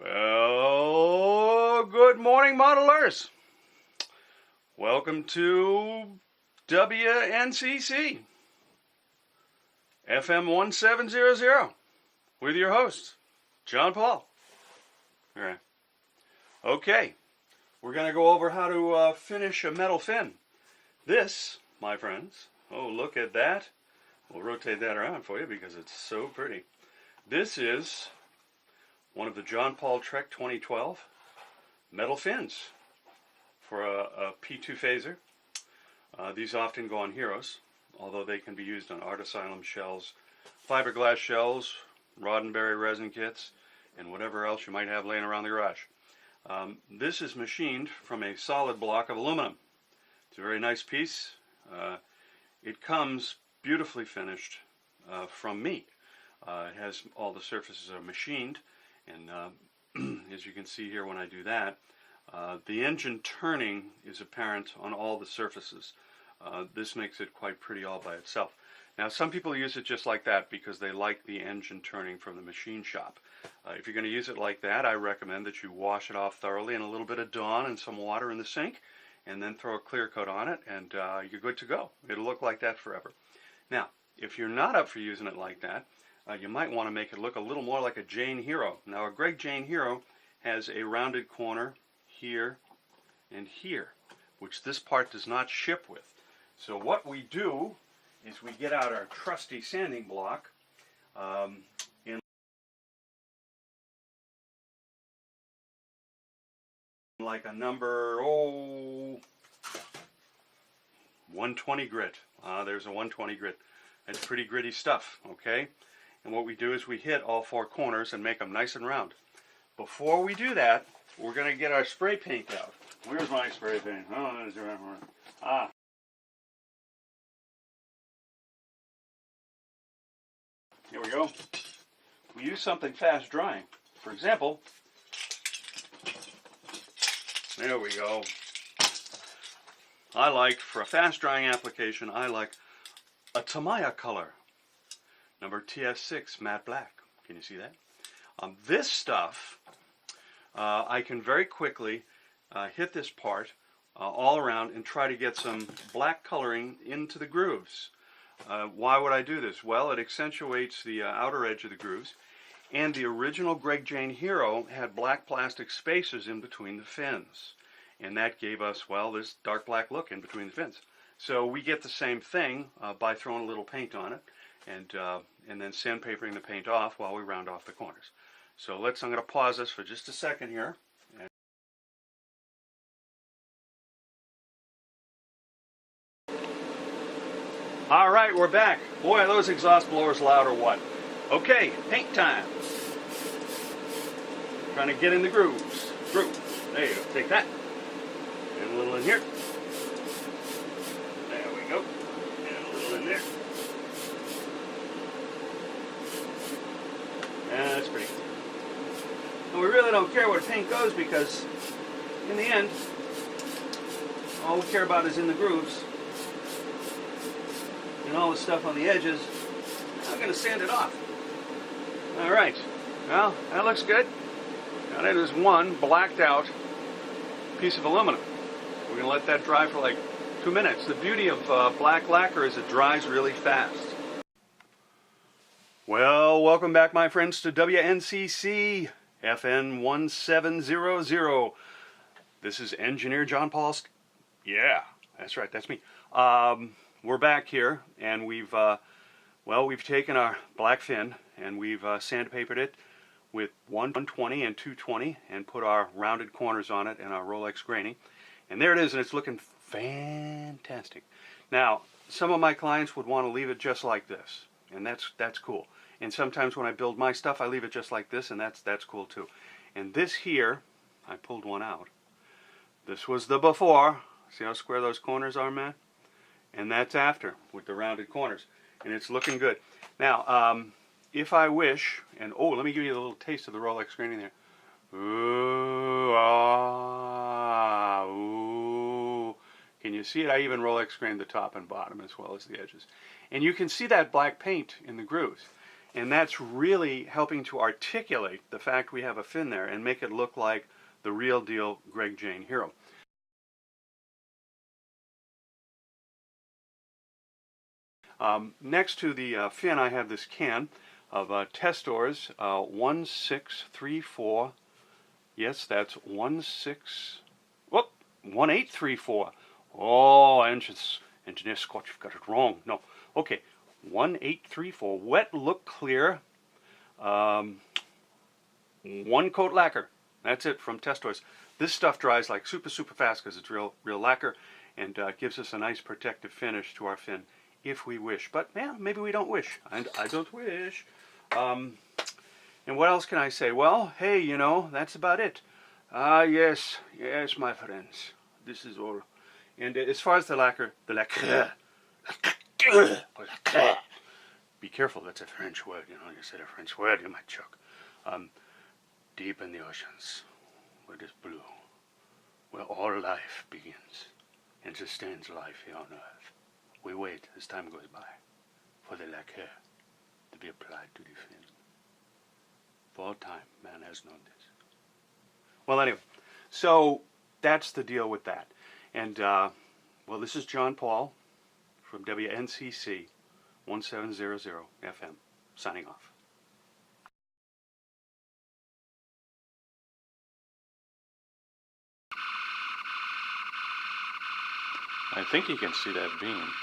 Well, good morning, modelers. Welcome to WNCC FM 1700 with your host, John Paul. All right. Okay, we're going to go over how to finish a metal fin. This, my friends, oh, look at that. We'll rotate that around for you because it's so pretty. This is one of the John Paul Trek 2012 metal fins for a P2 phaser. These often go on Heroes, although they can be used on Art Asylum shells, fiberglass shells, Roddenberry resin kits, and whatever else you might have laying around the garage. This is machined from a solid block of aluminum. It's a very nice piece. It comes beautifully finished from me. It has all the surfaces are machined, and as you can see here when I do that, the engine turning is apparent on all the surfaces. This makes it quite pretty all by itself. Now, some people use it just like that because they like the engine turning from the machine shop. If you're going to use it like that, I recommend that you wash it off thoroughly in a little bit of Dawn and some water in the sink, and then throw a clear coat on it, and you're good to go. It'll look like that forever. Now, if you're not up for using it like that, you might want to make it look a little more like a Jane Hero. Now, a Greg Jane Hero has a rounded corner here and here, which this part does not ship with. So what we do is we get out our trusty sanding block in like a number 120 grit. There's a 120 grit. It's pretty gritty stuff, okay? And what we do is we hit all four corners and make them nice and round. Before we do that, we're going to get our spray paint out. Where's my spray paint? Oh, there's around. Here we go. We use something fast drying. For example, there we go. For a fast drying application, I like a Tamiya color, number TS6 matte black. Can you see that? This stuff, I can very quickly hit this part all around and try to get some black coloring into the grooves. Why would I do this? Well, it accentuates the outer edge of the grooves, and the original Greg Jane Hero had black plastic spacers in between the fins, and that gave us, well, this dark black look in between the fins. So we get the same thing by throwing a little paint on it, and then sandpapering the paint off while we round off the corners. So I'm going to pause this for just a second here. All right, we're back. Boy, are those exhaust blowers loud or what? Okay, paint time. Trying to get in the grooves. There you go. Take that. And a little in here. There we go. And a little in there. Yeah, that's pretty good. And we really don't care where the paint goes because, in the end, all we care about is in the grooves. And all the stuff on the edges, I'm going to sand it off. All right. Well, that looks good. Now that is one blacked out piece of aluminum. We're going to let that dry for like 2 minutes. The beauty of black lacquer is it dries really fast. Well, welcome back, my friends, to WNCC FN 1700. This is Engineer John Paul. Yeah, that's right, that's me. We're back here, and we've taken our black fin and we've sandpapered it with 120 and 220 and put our rounded corners on it and our Rolex graining. And there it is, and it's looking fantastic. Now, some of my clients would want to leave it just like this, and that's cool. And sometimes when I build my stuff, I leave it just like this, and that's cool too. And this here, I pulled one out. This was the before. See how square those corners are, man? And that's after, with the rounded corners. And it's looking good. Now, if I wish, and let me give you a little taste of the Rolex graining there. Ooh, ooh. Can you see it? I even Rolex grained the top and bottom as well as the edges. And you can see that black paint in the grooves. And that's really helping to articulate the fact we have a fin there and make it look like the real deal Greg Jane Hero. Next to the fin, I have this can of TOS 1634. Yes, that's 1834. Oh, engineer Scott, you've got it wrong. No, okay, 1834. Wet look clear. One coat lacquer. That's it from TOS. This stuff dries like super fast because it's real lacquer, and gives us a nice protective finish to our fin if we wish. But yeah, maybe we don't wish. And I don't wish. And what else can I say? Well, hey, you know, that's about it. Yes, my friends. This is all. And as far as the lacquer, be careful, that's a French word. You know, you said a French word, you might choke. Deep in the oceans, where it is blue, where all life begins and sustains life here on Earth, we wait as time goes by for the lacquer to be applied to the fin. For all time, man has known this. Well, anyway, so that's the deal with that. And, well, this is John Paul from WNCC 1700 FM, signing off. I think you can see that beam.